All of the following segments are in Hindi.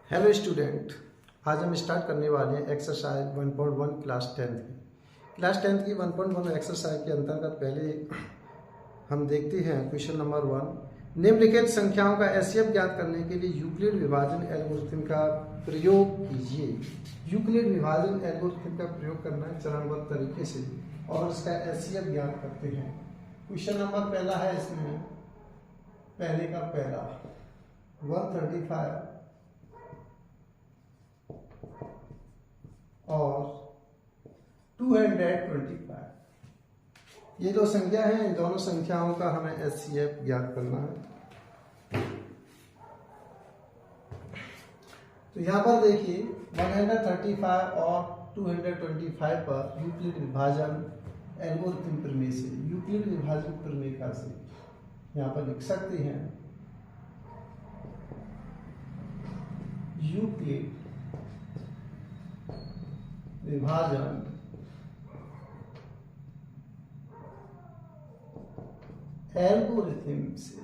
हेलो स्टूडेंट, आज हम स्टार्ट करने वाले हैं एक्सरसाइज 1.1 क्लास टेंथ की 1.1 एक्सरसाइज के अंतर्गत पहले हम देखते हैं क्वेश्चन नंबर 1। निम्नलिखित संख्याओं का एचसीएफ ज्ञात करने के लिए यूक्लिड विभाजन एल्गोरिथम का प्रयोग कीजिए। यूक्लिड विभाजन एल्गोरिथम का प्रयोग करना है चरणबद्ध तरीके से और इसका एचसीएफ ज्ञात करते हैं। क्वेश्चन नंबर पहला है, इसमें पहले का पहला 135 और 225, ये दो संख्या है। इन दोनों संख्याओं का हमें एचसीएफ ज्ञात करना है। तो यहाँ पर देखिए 135 और 225 पर यूक्लिड विभाजन एल्गोरिथम प्रमेय से, यूक्लिड विभाजन प्रमेय का से यहाँ पर लिख सकते हैं यूक्लिड विभाजन एल्गोरिथम से।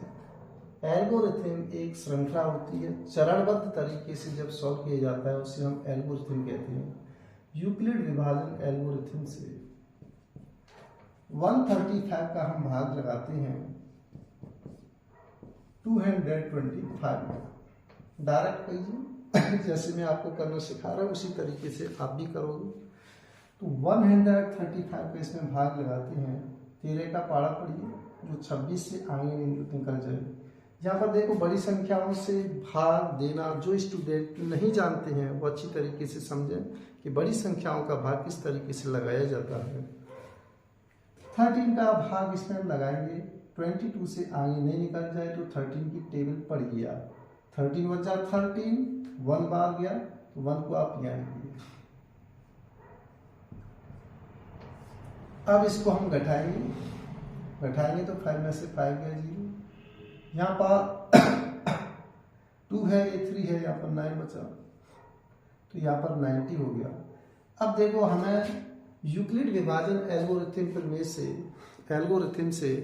एल्गोरिथम एक श्रृंखला होती है, चरणबद्ध तरीके से जब सॉल्व किया जाता है उसे हम एल्गोरिथम कहते हैं। यूक्लिड विभाजन एल्गोरिथम से 135 का हम भाग लगाते हैं 225 में। डायरेक्ट कीजिए जैसे मैं आपको करना सिखा रहा हूँ उसी तरीके से आप भी करोगे। तो 135 का इसमें भाग लगाते हैं, 13 का पारा पढ़िए जो 26 से आगे निकल जाए। यहाँ पर देखो बड़ी संख्याओं से भाग देना जो स्टूडेंट नहीं जानते हैं वो अच्छी तरीके से समझें कि बड़ी संख्याओं का भाग किस तरीके से लगाया जाता है। 13 का भाग इसमें हम लगाएंगे, 22 से आगे नहीं निकल जाए तो 13 की टेबल पढ़िए आप। 13 बचा 13, 1 बार गया तो 1 को आप यहाँ लिखिए। अब इसको हम घटाएंगे तो 5 में से 5 गया 0। यहाँ पर 2 है, ये 3 है, यहाँ पर 9 बचा तो यहाँ पर 90 हो गया। अब देखो हमें यूक्लिड विभाजन एल्गोरिथम से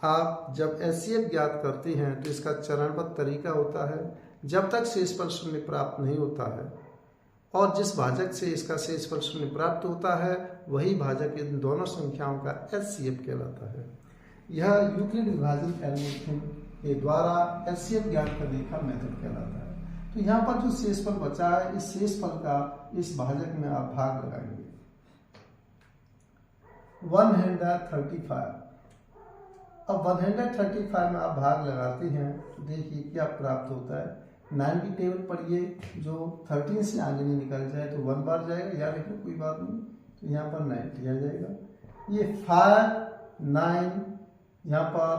आप जब एचसीएफ ज्ञात करते हैं तो इसका चरणबद्ध तरीका होता है। जब तक शेषफल शून्य प्राप्त नहीं होता है और जिस भाजक से इसका शेषफल शून्य प्राप्त होता है वही भाजक इन दोनों संख्याओं का एचसीएफ कहलाता है। यह यूक्लिड विभाजन एल्गोरिथम के द्वारा एचसीएफ ज्ञात करने का मेथड कहलाता है। तो यहाँ पर जो शेषफल बचा है इस शेषफल का इस भाजक में आप भाग लगाएंगे 135। अब 135 में आप भाग लगाते हैं तो देखिए क्या प्राप्त होता है। 9 की टेबल पढ़िए जो 13 से आगे नहीं निकल जाए तो 1 बार जाएगा, याद रखिए कोई बात नहीं। तो यहाँ पर 90 आ जाएगा। ये 5, 9, यहाँ पर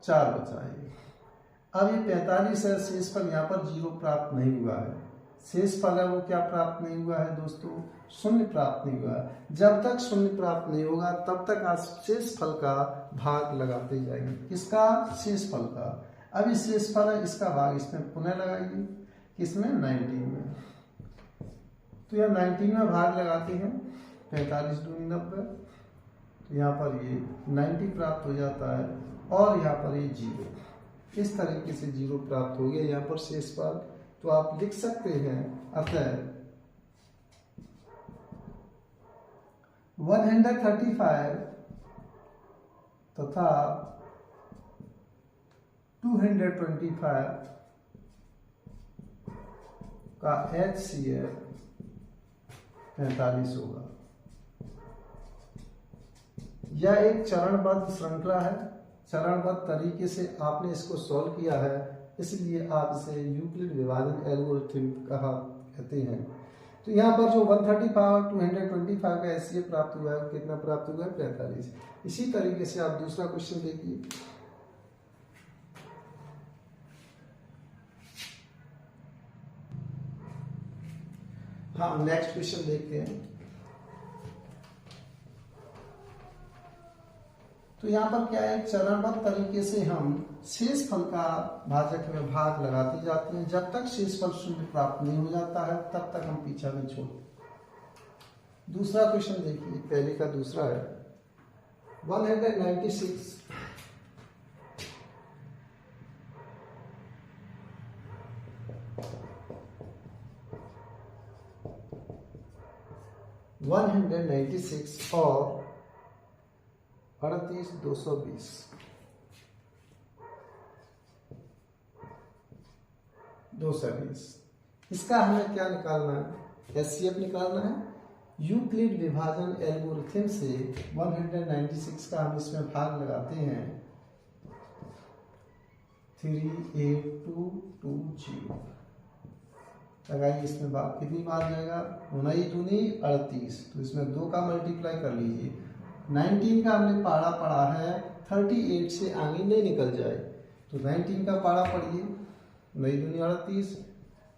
4 बचा है। अब ये 45 है, शेषफल यहाँ पर 0 प्राप्त नहीं हुआ है। शेषफल है वो क्या प्राप्त नहीं हुआ है दोस्तों, शून्य प्राप्त नहीं हुआ है। जब तक शून्य प्राप्त नहीं होगा तब तक आप शेषफल का भाग लगाते जाएंगे। किसका? शेषफल का। अब इस शेषफल है इसका भाग इसमें पुनः लगाइए, किसमें? 19 में। तो यह 19 में भाग लगाते हैं 45 दूनी 90, तो यहाँ पर ये 90 प्राप्त हो जाता है और यहाँ पर ये 0। इस तरीके से 0 प्राप्त हो गया यहाँ पर शेषफल। तो आप लिख सकते हैं अतः 135 तथा 225 का एचसीएफ 45 होगा। यह एक चरणबद्ध श्रृंखला है, चरणबद्ध तरीके से आपने इसको सॉल्व किया है, इसलिए आप इसे यूक्लिड विभाजन एल्गोरिथम कहा कहते हैं। तो यहाँ पर जो 135 और 225 का एचसीएफ प्राप्त हुआ है कितना प्राप्त हुआ है? 45। इसी तरीके से आप दूसरा क्वेश्चन देखिए। हाँ, नेक्स्ट क्वेश्चन देखते हैं। तो यहाँ पर क्या है, चरणबद्ध तरीके से हम शेषफल का भाजक में भाग लगाते जाते हैं। जब तक शेषफल शून्य प्राप्त नहीं हो जाता है तब तक हम पीछा नहीं छोड़ते। दूसरा क्वेश्चन देखिए, पहले का दूसरा है 196 196 196 और 38 220। इसका हमें क्या निकालना है? एचसीएफ निकालना है। यूक्लिड विभाजन एल्गोरिथम से 196 का हम इसमें भाग लगाते हैं 38220। लगाइए इसमें भाग, कितनी बार जाएगा? 9 दूनी 38, तो इसमें 2 का मल्टीप्लाई कर लीजिए। 19 का हमने पारा पढ़ा है 38 से आगे नहीं निकल जाए, तो 19 का पारा पढ़िए। 9 दूनी 38,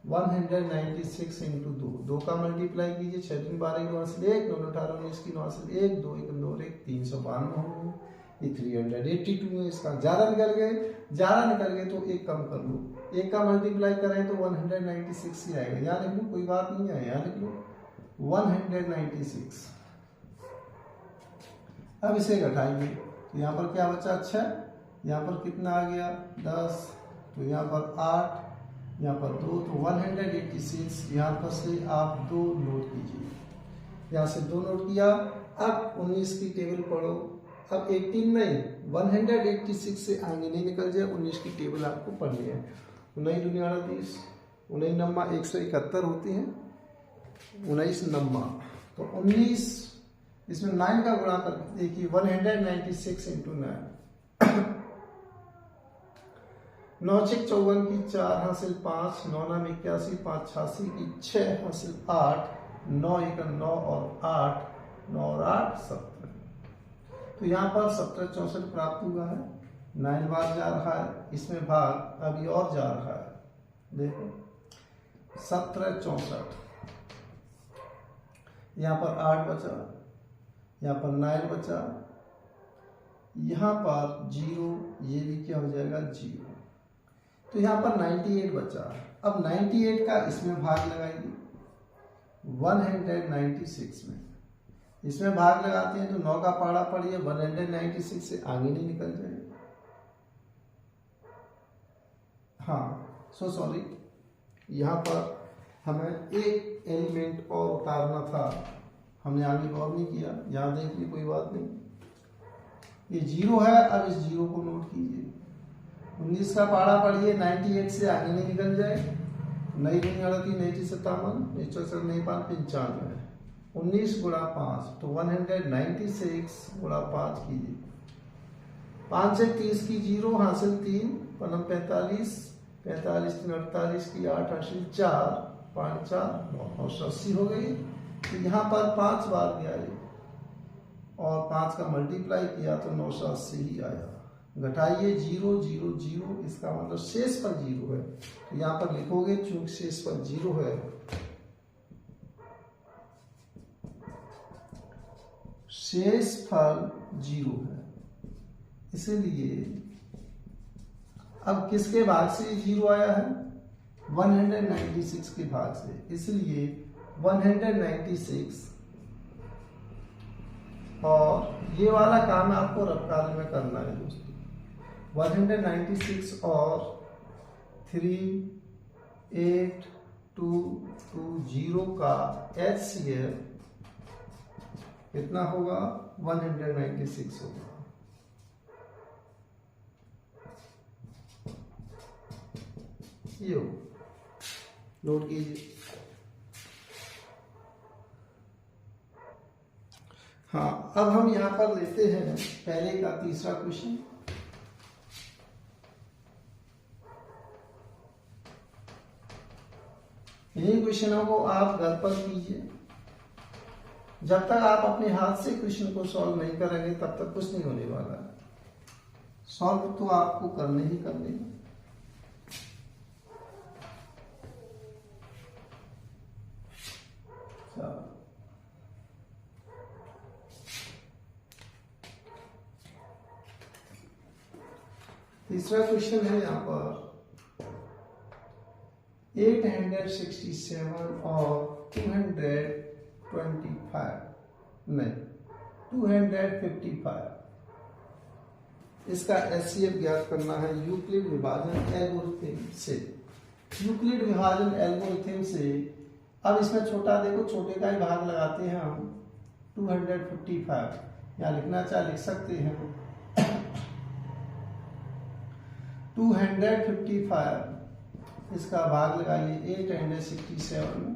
196 इंटू 2 का मल्टीप्लाई कीजिए। 6 दूनी 12 की 9 से 1, 9 18 19 की 9 से 1, 2 1 2 1 352 हो गए। ये 382 में इसका ज़्यादा निकल गए तो एक कम कर लो। एक का मल्टीप्लाई करें तो 196 ही आएगा। यहाँ लिख लो, कोई बात नहीं है, यहाँ लिख लो 196। अब इसे घटाइए, तो यहाँ पर क्या बचा? 6, यहाँ पर कितना आ गया? 10, तो यहाँ पर 8, यहाँ पर 2, तो 186। यहाँ पर से आप 2 नोट कीजिए, यहाँ से 2 नोट किया। अब 19 की टेबल पढ़ो। अब 18 नहीं, 186 से आगे नहीं निकल जाए, 19 की टेबल आपको पढ़नी है। 19 दूनी 38, 19 नम्मा 171 होती हैं, 19 नम्मा, तो 19 इसमें 9 का गुणा करके देखिए 196 इंटू 9। 9 6 54 की 4 हासिल 5, 9 9 81, 5 86 की 6 हासिल 8, 9 1 9 और 8, 9 और 8 17। तो यहाँ पर 17 64 प्राप्त हुआ है। 9 बार जा रहा है, इसमें भाग अभी और जा रहा है। देखो 17 64, यहाँ पर 8 बचा, यहाँ पर 9 बचा, यहाँ पर 0, ये भी क्या हो जाएगा? 0। तो यहाँ पर 98 बचा। अब 98 का इसमें भाग लगाएंगे 196 में। इसमें भाग लगाते हैं तो 9 का पारा पड़िए, 196 से आगे नहीं निकल जाएगा। हाँ, सॉरी, यहाँ पर हमें एक एलिमेंट और उतारना था, हमने आगे गौर नहीं किया। यहाँ देखिए, कोई बात नहीं, ये 0 है। अब इस 0 को नोट कीजिए। 19 का पारा पढ़िए, 98 से आगे नहीं निकल जाए। 9 दूनी 38, 9 57, 9 5 95, 19 गुणा 5, तो 196 गुणा 5 कीजिए। 5 से 30 की 0 हासिल 3, 45, 45 3 48 की 8 हासिल 4, 5 4 980 हो गई। तो यहाँ पर 5 बार गया और 5 का मल्टीप्लाई किया तो 980 ही आया। घटाइए 0 0 0, इसका मतलब शेष पर 0 है, तो यहाँ पर लिखोगे चूंकि शेष पर 0 है, शेष फल 0 है, इसलिए अब किसके भाग से 0 आया है? 196 के भाग से, इसलिए 196। और ये वाला काम आपको रफ्तार में करना है दोस्तों। 196 और 38220 का HCF कितना होगा? 196 होगा। ये नोट कीजिए। हाँ, अब हम यहां पर लेते हैं पहले का तीसरा क्वेश्चन। इन्हीं क्वेश्चनों को आप घर पर कीजिए। जब तक आप अपने हाथ से क्वेश्चन को सॉल्व नहीं करेंगे तब तक कुछ नहीं होने वाला है। सॉल्व तो आपको करने ही करने हैं। तीसरा क्वेश्चन है यहाँ पर 867 और 255। इसका HCF ज्ञात करना है यूक्लिड विभाजन एल्गोरिथम से। यूक्लिड विभाजन एल्गोरिथम से अब इसमें छोटा देखो, छोटे का ही भाग लगाते हैं हम 255, यहाँ लिखना चाहे लिख सकते हैं 255, इसका भाग लगाइए 867 में।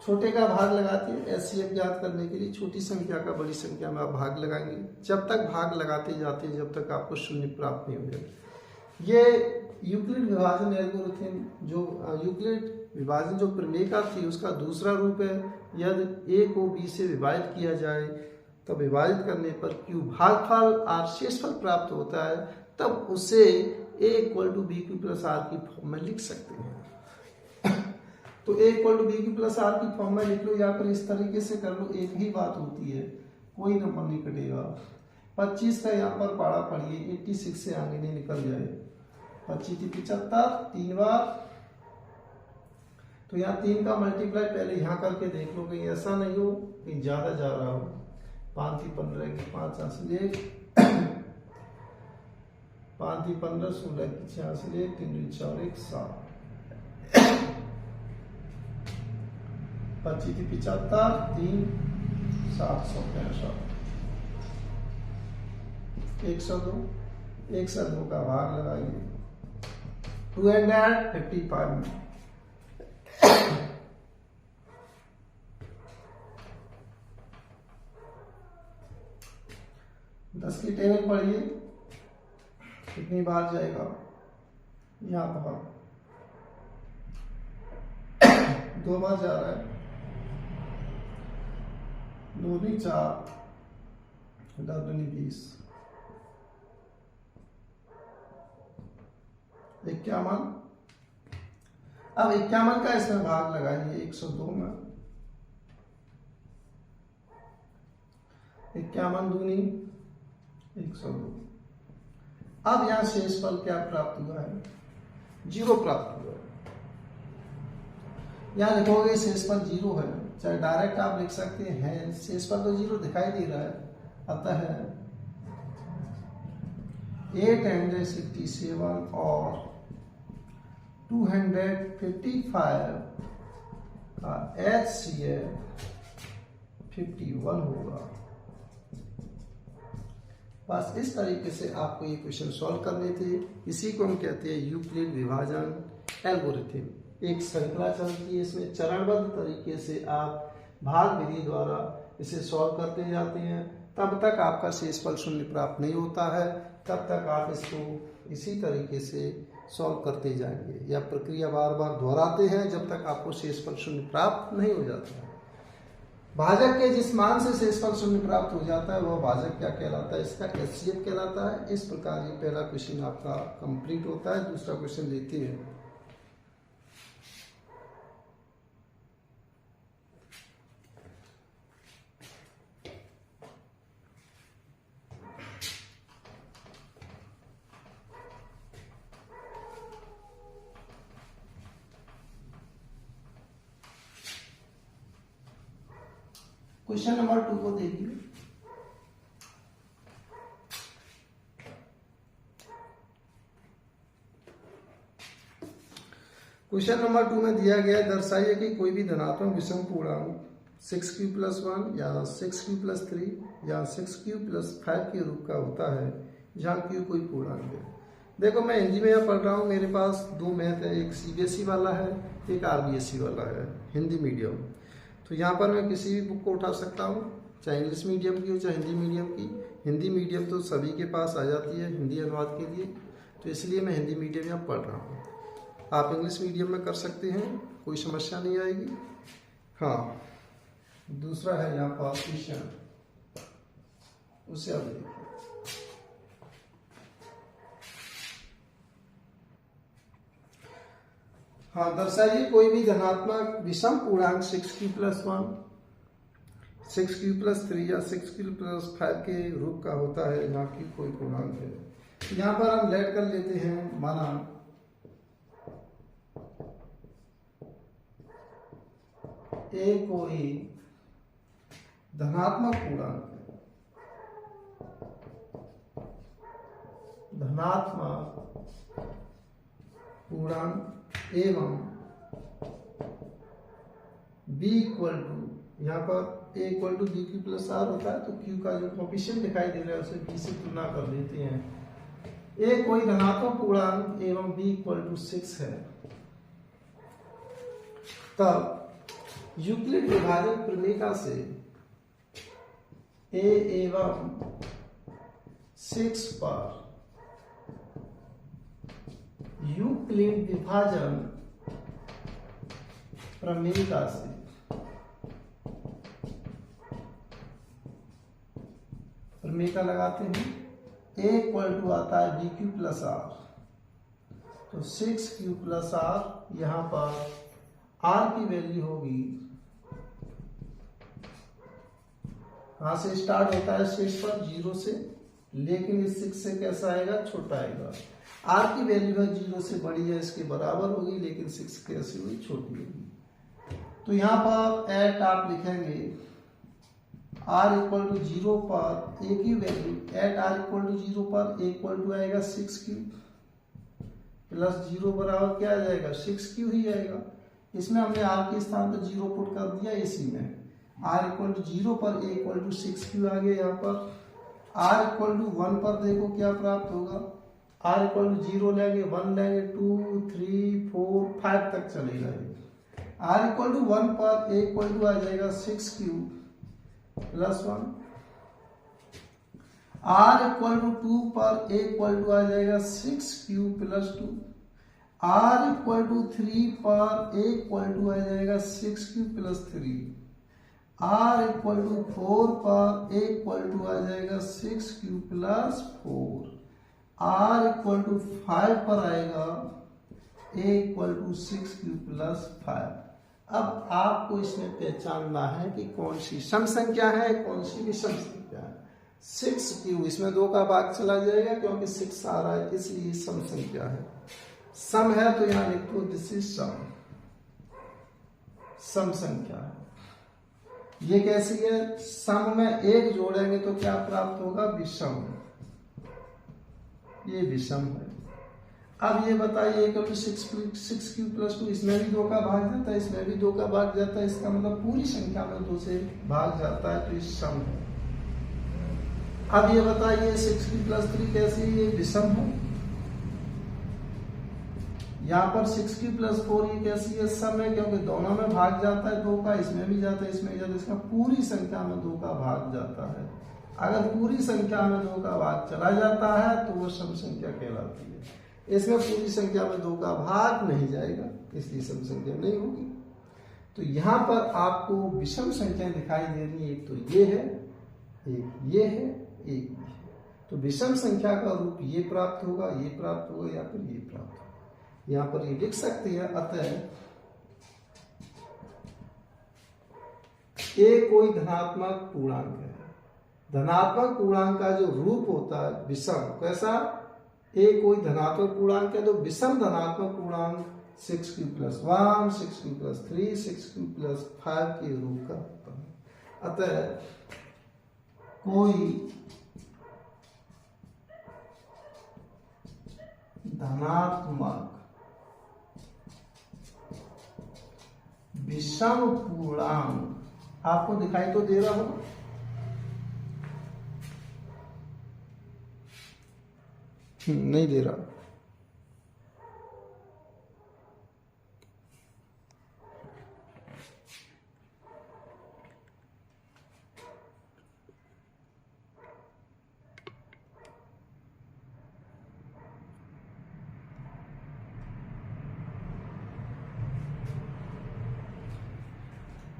छोटे का भाग लगाते हैं एचसीएफ ज्ञात करने के लिए, छोटी संख्या का बड़ी संख्या में आप भाग लगाएंगे। जब तक भाग लगाते जाते हैं जब तक आपको शून्य प्राप्त नहीं हो जाए। ये यूक्लिड विभाजन एल्गोरिथम, जो यूक्लिड विभाजन जो प्रमेय थी उसका दूसरा रूप है। यदि ए को बी से विभाजित किया जाए तो विभाजित करने पर क्यू भागफल और शेषफल प्राप्त होता है, तब उसे a = bq+r की फॉर्म में लिख सकते हैं। तो a = bq+r की फॉर्म में लिख लो या फिर इस तरीके से कर लो, एक ही बात होती है, कोई नंबर नहीं कटेगा। 25 का यहाँ पर पाड़ा पढ़िए, 86 से आगे नहीं निकल जाए। 25 × 75 3 बार, तो यहाँ 3 का मल्टीप्लाई पहले यहाँ करके देख लो, कहीं ऐसा नहीं हो कहीं ज्यादा जा रहा हो। 5 × 15 की 5 हासिल 1, 5 × 15 16 की 6 हासिल 1, 3 × 4 1 7, 25 × 75 3 765, 102 का भाग लगाइए 255 में। दस की टेबल पढ़िए, कितनी बार जाएगा, यहाँ पर 2 बार जा रहा है। 2 × 4 10 × 20, 51। अब 51 का इसमें भाग लगाइए 102 में। 51 दूनी 102। अब यहां शेषफल क्या प्राप्त हुआ है, 0 प्राप्त हुआ है। यहां लिखोगे शेषफल 0 है, चाहे डायरेक्ट आप लिख सकते हैं, शेषफल तो 0 दिखाई दे रहा है। अतः 867 और 255 का HCF 51 होगा। बस इस तरीके से आपको ये क्वेश्चन सॉल्व करने थे। इसी को हम कहते हैं यूक्लिड विभाजन एल्गोरिथम। एक श्रृंखला चलती है, इसमें चरणबद्ध तरीके से आप भाग विधि द्वारा इसे सॉल्व करते जाते हैं। तब तक आपका शेषफल शून्य प्राप्त नहीं होता है, तब तक आप इसको इसी तरीके से सॉल्व करते जाएंगे। यह प्रक्रिया बार बार दोहराते हैं जब तक आपको शेषफल शून्य प्राप्त नहीं हो जाता है। भाजक के जिस मान से शेषफल शून्य प्राप्त हो जाता है वह भाजक क्या कहलाता है, इसका एचसीएफ कहलाता है। इस प्रकार ये पहला क्वेश्चन आपका कंप्लीट होता है। दूसरा क्वेश्चन देखते हैं। क्वेश्चन नंबर 2 को देखिए। क्वेश्चन नंबर 2 में दिया गया है, दर्शाइए कि कोई भी धनात्मक विषम पूर्णांक 6q+1 या 6q+3 या 6q+5 के रूप का होता है जहाँ q कोई पूर्णांक है। देखो मैं हिंदी में यहाँ पढ़ रहा हूँ, मेरे पास 2 मैथ है, एक सीबीएसई वाला है, एक आरबीएसई वाला है, हिंदी मीडियम। तो यहाँ पर मैं किसी भी बुक को उठा सकता हूँ, चाहे इंग्लिश मीडियम की हो चाहे हिंदी मीडियम की। हिंदी मीडियम तो सभी के पास आ जाती है हिंदी अनुवाद के लिए, तो इसलिए मैं हिंदी मीडियम यहाँ पढ़ रहा हूँ। आप इंग्लिश मीडियम में कर सकते हैं, कोई समस्या नहीं आएगी। हाँ, दूसरा है यहाँ पर क्वेश्चन, उसे आप देखिए। हाँ, दर्शाइए कोई भी धनात्मक विषम पूर्णांक 6q+1, 6q+3 या 6q+5 के रूप का होता है जहाँ q कोई पूर्णांक है। यहाँ पर हम लेट कर लेते हैं, माना a कोई धनात्मक पूर्णांक है, धनात्मक पूर्णांक एवं b इक्वल टू, यहाँ पर a equal to B Q plus R होता है, तो q का जो कोफिशिएंट दिखाई दे रहा है उसे b से तुलना कर देते हैं। a कोई धनात्मक पूर्णांक एवं b इक्वल टू 6 है, तब यूक्लिड विभाजन प्रमेय से a एवं 6 पर यूक्लिड विभाजन प्रमेय से प्रमेय लगाते हैं। a इक्वल टू आता है बी क्यू प्लस आर, तो 6q प्लस आर, यहाँ पर r की वैल्यू होगी, कहाँ से स्टार्ट होता है 6 पर 0 से, लेकिन इस 6 से कैसा आएगा, छोटा आएगा। r की वैल्यू है 0 से बड़ी है, इसके बराबर होगी, लेकिन 6 कैसी हुई, छोटी होगी। तो यहाँ पर एट आप लिखेंगे r इक्वल टू 0 पर a की value, at r equal to 0 पर a इक्वल टू आएगा 6q प्लस 0 बराबर क्या आ जाएगा, 6q ही आएगा। इसमें हमने r के स्थान पर 0 पुट कर दिया, इसी में r इक्वल टू 0 पर a इक्वल टू 6q आ गया। यहाँ पर r इक्वल टू 1 पर देखो क्या प्राप्त होगा, r इक्वल टू 0 लेंगे, 1 लेंगे, 2 3 4 5 तक चलेगा। r इक्वल टू 1 पर a इक्वल टू आ जाएगा 6q plus 1, r equal to 2 पर a इक्वल टू आ जाएगा 6q plus 2, r equal to 3 पर a इक्वल टू आ जाएगा 6q plus 3, r equal to 4 पर a इक्वल टू आ जाएगा 6q plus 4, r equal to 5 पर आएगा a equal to 6q plus 5। अब आपको इसमें पहचानना है कि कौन सी सम संख्या है, कौन सी विषम संख्या है। 6q, इसमें 2 का भाग चला जाएगा क्योंकि 6 आ रहा है, इसलिए सम संख्या है। सम है तो यहां लिख दो दिस इज सम, सम संख्या है। ये कैसी है, सम में 1 जोड़ेंगे तो क्या प्राप्त होगा, विषम, ये विषम है। अब ये बताइए इक्वल टू 6q प्लस 2, इसमें भी 2 का भाग जाता है, इसमें भी 2 का भाग जाता है, इसका मतलब पूरी संख्या में 2 से भाग जाता है, तो ये सम है। अब ये बताइए 6q प्लस 3 कैसी है, ये विषम है। यहाँ पर 6q प्लस 4 ये कैसी है, सम है, क्योंकि दोनों में भाग जाता है 2 का, इसमें भी जाता है, इसमें भी जाता है, इसका पूरी संख्या में 2 का भाग जाता है। अगर पूरी संख्या में 2 का भाग चला जाता है तो वो सम संख्या कहलाती है। इसमें पूरी संख्या में 2 का भाग नहीं जाएगा, इसलिए सम संख्या नहीं होगी। तो यहाँ पर आपको विषम संख्या दिखाई दे रही है, एक तो ये है, एक ये है, एक ये है। तो विषम संख्या का रूप ये प्राप्त होगा, ये प्राप्त होगा, या फिर ये प्राप्त होगा। यहाँ पर ये लिख सकते हैं, अतः a कोई धनात्मक पूर्णांक है। धनात्मक पूर्णांक का जो रूप होता है विषम, कैसा, a कोई धनात्मक पूर्णांक है तो विषम धनात्मक पूर्णांक 6q plus 1, 6q plus 3, 6q plus 5 के रूप का होता है। अतः कोई धनात्मक विषम पूर्णांक आपको दिखाई तो दे रहा होगा, नहीं दे रहा।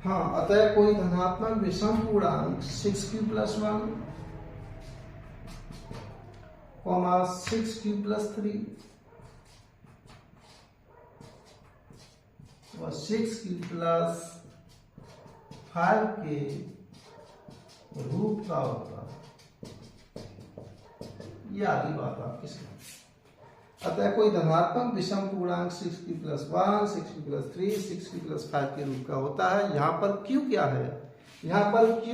हाँ, अतः कोई धनात्मक विषम पूर्णांक 6q प्लस 1, 6q प्लस 3 और 6q प्लस 5 के रूप का होता है। ये आधी बात आपकी समझ। अतः कोई धनात्मक विषम पूर्णांक 6q plus 1, 6q plus 3, 6q plus 5 के रूप का होता है। यहाँ पर q क्या है, यहाँ पर q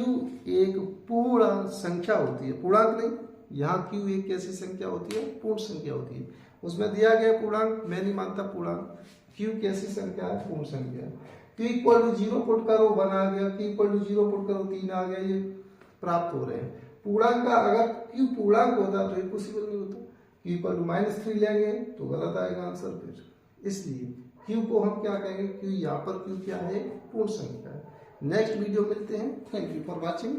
एक पूर्ण संख्या होती है, पूर्णांक नहीं। यहाँ q एक कैसी संख्या होती है, पूर्ण संख्या होती है। उसमें दिया गया पूर्णांक मैं नहीं मानता पूर्णांक, q कैसी संख्या है, पूर्ण संख्या है। Q इक्वल टू 0 पुट करो 1 आ गया, Q इक्वल टू 0 पुट करो 3 आ गया, ये प्राप्त हो रहे हैं। पूर्णांक का अगर Q पूर्णांक होता तो ये पॉसिबल नहीं होता। Q इक्वल टू -3 लेंगे तो गलत आएगा आंसर फिर। इसलिए Q को हम क्या कहेंगे, Q यहाँ पर Q क्या है, पूर्ण संख्या है। नेक्स्ट वीडियो मिलते हैं। Thank you for watching.